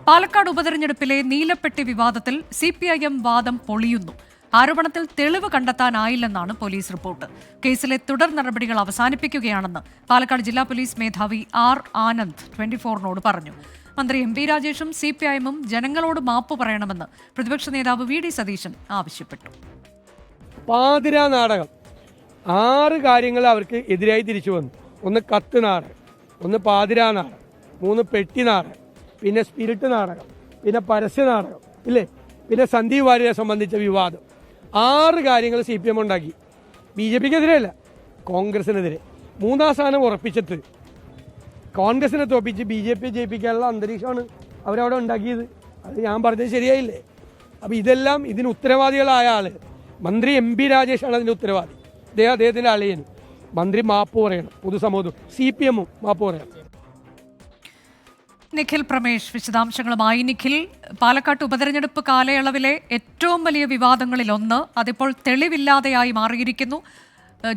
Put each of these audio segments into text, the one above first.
പാലക്കാട് ഉപതെരഞ്ഞെടുപ്പിലെ നീലപ്പെട്ടി വിവാദത്തിൽ CPIM വാദം പൊളിയുന്നു. ആരോപണത്തിൽ തെളിവ് കണ്ടെത്താനായില്ലെന്നാണ് പോലീസ് റിപ്പോർട്ട്. കേസിലെ തുടർ നടപടികൾ അവസാനിപ്പിക്കുകയാണെന്ന് പാലക്കാട് ജില്ലാ പോലീസ് മേധാവി R. ആനന്ദ് 24നോട് പറഞ്ഞു. മന്ത്രി MP രാജേഷും CPIM-ഉം ജനങ്ങളോട് മാപ്പ് പറയണമെന്ന് പ്രതിപക്ഷ നേതാവ് VD സതീശൻ ആവശ്യപ്പെട്ടു. പാതിരാ നാടകം 6 കാര്യങ്ങൾ അവർക്ക് എതിരായി തിരിച്ചു വന്നു. 1 കത്ത് നാടകം, 1 പാതിരാ നാടകം, 3 പെട്ടി നാടകം, പിന്നെ സ്പിരിറ്റ് നാടകം, പിന്നെ പരസ്യ നാടകം ഇല്ലേ, പിന്നെ സന്ദീപ് വാര്യരെ സംബന്ധിച്ച വിവാദം. 6 കാര്യങ്ങൾ CPM ഉണ്ടാക്കി. BJPക്കെതിരെയല്ല, കോൺഗ്രസിനെതിരെ. 3ാം സ്ഥാനം ഉറപ്പിച്ചിട്ട് കോൺഗ്രസിനെ തോപ്പിച്ച് BJP ജയിപ്പിക്കാനുള്ള അന്തരീക്ഷമാണ് അവരവിടെ ഉണ്ടാക്കിയത്. അത് ഞാൻ പറഞ്ഞത് ശരിയായില്ലേ? അപ്പോൾ ഇതെല്ലാം ഇതിന് ഉത്തരവാദികളായ ആൾ മന്ത്രി MP രാജേഷാണ് അതിൻ്റെ ഉത്തരവാദി. അദ്ദേഹത്തിൻ്റെ അളിയൻ മന്ത്രി മാപ്പ് പറയണം, പൊതുസമൂഹം CPM-ഉം മാപ്പ് പറയണം. നിഖിൽ പ്രമേഷ് വിശദാംശങ്ങളുമായി. നിഖിൽ, പാലക്കാട് ഉപതെരഞ്ഞെടുപ്പ് കാലയളവിലെ ഏറ്റവും വലിയ വിവാദങ്ങളിലൊന്ന് അതിപ്പോൾ തെളിവില്ലാതെയായി മാറിയിരിക്കുന്നു.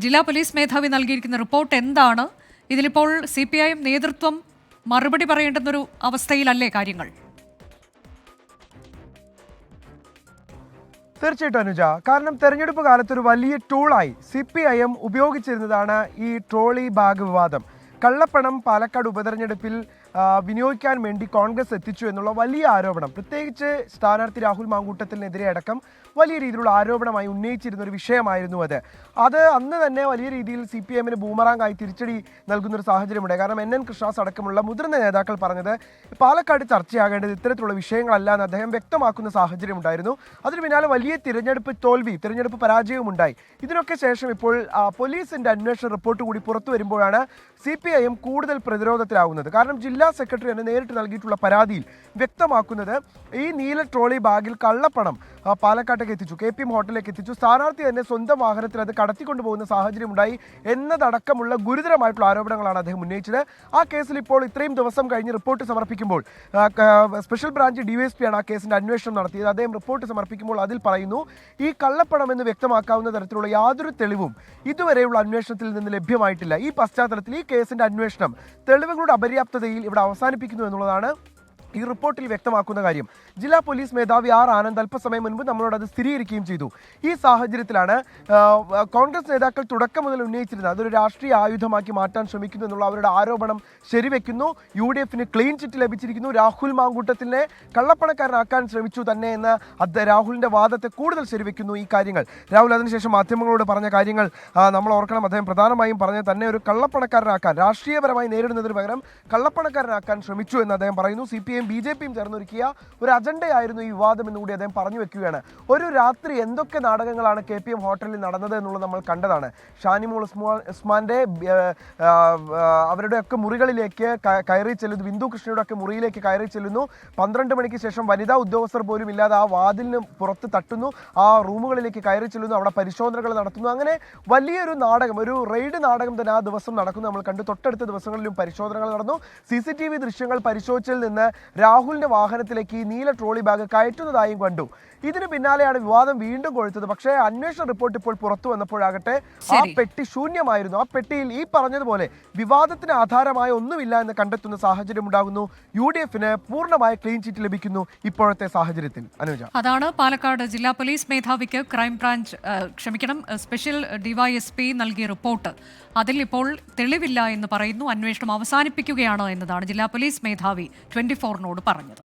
ജില്ലാ പോലീസ് മേധാവി നൽകിയിരിക്കുന്ന റിപ്പോർട്ട് എന്താണ്? ഇതിലിപ്പോൾ CPIM നേതൃത്വം മറുപടി പറയേണ്ടുന്നൊരു അവസ്ഥയിലല്ലേ കാര്യങ്ങൾ? തീർച്ചയായിട്ടും അനുജ, കാരണം തെരഞ്ഞെടുപ്പ് കാലത്ത് ഒരു വലിയ ടൂളായി CPIM ഉപയോഗിച്ചിരുന്നതാണ് ഈ ട്രോളി ബാഗ് വിവാദം. കള്ളപ്പണം പാലക്കാട് ഉപതെരഞ്ഞെടുപ്പിൽ വിനിയോഗിക്കാൻ വേണ്ടി കോൺഗ്രസ് എത്തിച്ചു എന്നുള്ള വലിയ ആരോപണം, പ്രത്യേകിച്ച് സ്ഥാനാർത്ഥി രാഹുൽ മാങ്കൂട്ടത്തിനെതിരെ അടക്കം വലിയ രീതിയിലുള്ള ആരോപണമായി ഉന്നയിച്ചിരുന്ന ഒരു വിഷയമായിരുന്നു അത് അന്ന് തന്നെ വലിയ രീതിയിൽ CPM-ന് ബൂമറാങ്ങായി തിരിച്ചടി നൽകുന്നൊരു സാഹചര്യമുണ്ട്. കാരണം NN കൃഷ്ണദാസ് അടക്കമുള്ള മുതിർന്ന നേതാക്കൾ പറഞ്ഞത് പാലക്കാട് ചർച്ചയാകേണ്ടത് ഇത്തരത്തിലുള്ള വിഷയങ്ങളല്ല എന്ന് അദ്ദേഹം വ്യക്തമാക്കുന്ന സാഹചര്യമുണ്ടായിരുന്നു. അതിന് പിന്നാലെ വലിയ തിരഞ്ഞെടുപ്പ് പരാജയവും ഉണ്ടായി. ഇതിനൊക്കെ ശേഷം ഇപ്പോൾ പോലീസിന്റെ അന്വേഷണ റിപ്പോർട്ട് കൂടി പുറത്തു വരുമ്പോഴാണ് CPIM കൂടുതൽ പ്രതിരോധത്തിലാവുന്നത്. കാരണം ജില്ലാ സെക്രട്ടറി തന്നെ നേരിട്ട് നൽകിയിട്ടുള്ള പരാതിയിൽ വ്യക്തമാക്കുന്നത് ഈ നീല ട്രോളി ബാഗിൽ കള്ളപ്പണം പാലക്കാട്ടേക്ക് എത്തിച്ചു, KPM ഹോട്ടലിലേക്ക് എത്തിച്ചു, സ്ഥാനാർത്ഥി തന്നെ സ്വന്തം വാഹനത്തിൽ അത് കടത്തിക്കൊണ്ടുപോകുന്ന സാഹചര്യമുണ്ടായി എന്നതടക്കമുള്ള ഗുരുതരമായിട്ടുള്ള ആരോപണങ്ങളാണ് അദ്ദേഹം ഉന്നയിച്ചത്. ആ കേസിൽ ഇപ്പോൾ ഇത്രയും ദിവസം കഴിഞ്ഞ് റിപ്പോർട്ട് സമർപ്പിക്കുമ്പോൾ സ്പെഷ്യൽ ബ്രാഞ്ച് DYSP ആണ് ആ കേസിന്റെ അന്വേഷണം നടത്തിയത്. അദ്ദേഹം റിപ്പോർട്ട് സമർപ്പിക്കുമ്പോൾ അതിൽ പറയുന്നു, ഈ കള്ളപ്പണം എന്ന് വ്യക്തമാക്കാവുന്ന തരത്തിലുള്ള യാതൊരു തെളിവും ഇതുവരെയുള്ള അന്വേഷണത്തിൽ നിന്ന് ലഭ്യമായിട്ടില്ല. ഈ പശ്ചാത്തലത്തിൽ ഈ കേസിന്റെ അന്വേഷണം തെളിവുകളുടെ അപര്യാപ്തതയിൽ ഇവിടെ അവസാനിപ്പിക്കുന്നു എന്നുള്ളതാണ് ഈ റിപ്പോർട്ടിൽ വ്യക്തമാക്കുന്ന കാര്യം. ജില്ലാ പോലീസ് മേധാവി R. ആനന്ദ് അല്പസമയം മുൻപ് നമ്മളോട് അത് സ്ഥിരീകരിക്കുകയും ചെയ്തു. ഈ സാഹചര്യത്തിലാണ് കോൺഗ്രസ് നേതാക്കൾ തുടക്കം മുതൽ ഉന്നയിച്ചിരുന്നത് അതൊരു രാഷ്ട്രീയ ആയുധമാക്കി മാറ്റാൻ ശ്രമിക്കുന്നു എന്നുള്ള അവരുടെ ആരോപണം ശരിവെക്കുന്നു. UDF-ന് ക്ലീൻ ചിറ്റ് ലഭിച്ചിരിക്കുന്നു, രാഹുൽ മാങ്കൂട്ടത്തിനെ കള്ളപ്പണക്കാരനാക്കാൻ ശ്രമിച്ചു തന്നെ എന്ന് രാഹുലിന്റെ വാദത്തെ കൂടുതൽ ശരിവെക്കുന്നു ഈ കാര്യങ്ങൾ. രാഹുൽ അതിനുശേഷം മാധ്യമങ്ങളോട് പറഞ്ഞ കാര്യങ്ങൾ നമ്മൾ ഓർക്കണം. അദ്ദേഹം പ്രധാനമായും പറഞ്ഞത് തന്നെ ഒരു കള്ളപ്പണക്കാരനാക്കാൻ, രാഷ്ട്രീയപരമായി നേരിടുന്നതിന് പകരം കള്ളപ്പണക്കാരനാക്കാൻ ശ്രമിച്ചു എന്ന് അദ്ദേഹം പറയുന്നു. CPM BJP-യും ചേർന്നൊരുക്കിയ ഒരു അജണ്ടയായിരുന്നു ഈ വിവാദം എന്നുകൂടി അദ്ദേഹം പറഞ്ഞു വെക്കുകയാണ്. ഒരു രാത്രി എന്തൊക്കെ നാടകങ്ങളാണ് KPM ഹോട്ടലിൽ നടന്നത് എന്നുള്ളത് നമ്മൾ കണ്ടതാണ്. ഷാനിമോൾ ഉസ്മാന്റെ അവരുടെയൊക്കെ മുറികളിലേക്ക് കയറി ചെല്ലുന്നു, ബിന്ദു കൃഷ്ണയുടെ ഒക്കെ മുറിയിലേക്ക് കയറി ചെല്ലുന്നു. 12 മണിക്ക് ശേഷം വനിതാ ഉദ്യോഗസ്ഥർ പോലും ഇല്ലാതെ ആ വാതിലിന് പുറത്ത് തട്ടുന്നു, ആ റൂമുകളിലേക്ക് കയറി ചെല്ലുന്നു, അവിടെ പരിശോധനകൾ നടത്തുന്നു. അങ്ങനെ വലിയൊരു നാടകം, ഒരു റെയ്ഡ് നാടകം തന്നെ ആ ദിവസം നടക്കുന്നു നമ്മൾ കണ്ടു. തൊട്ടടുത്ത ദിവസങ്ങളിലും പരിശോധനകൾ നടന്നു. CCTV ദൃശ്യങ്ങൾ പരിശോധിച്ചതിൽ നിന്ന് രാഹുലിന്റെ വാഹനത്തിലേക്ക് ഈ നീല ട്രോളി ബാഗ് കയറ്റുന്നതായും കണ്ടു. ഇതിന് പിന്നാലെയാണ് വിവാദം വീണ്ടും കൊഴുത്തത്. പക്ഷേ അന്വേഷണ റിപ്പോർട്ട് ഇപ്പോൾ പുറത്തു വന്നപ്പോഴാകട്ടെ ആ പെട്ടി ശൂന്യമായിരുന്നു. ആ പെട്ടിയിൽ ഈ പറഞ്ഞതുപോലെ വിവാദത്തിന് ആധാരമായ ഒന്നുമില്ല എന്ന് കണ്ടെത്തുന്ന സാഹചര്യം ഉണ്ടാകുന്നു. UDF-ന് പൂർണ്ണമായ ക്ലീൻ ചിറ്റ് ലഭിക്കുന്നു ഇപ്പോഴത്തെ സാഹചര്യത്തിൽ. അനുജ, അതാണ് പാലക്കാട് ജില്ലാ പോലീസ് മേധാവിക്ക് സ്പെഷ്യൽ DYSP നൽകിയ റിപ്പോർട്ട്. അതിൽ ഇപ്പോൾ തെളിവില്ല എന്ന് പറയുന്നു. അന്വേഷണം അവസാനിപ്പിക്കുകയാണ് എന്നതാണ് ജില്ലാ പോലീസ് മേധാവി 24നോട് പറഞ്ഞത്.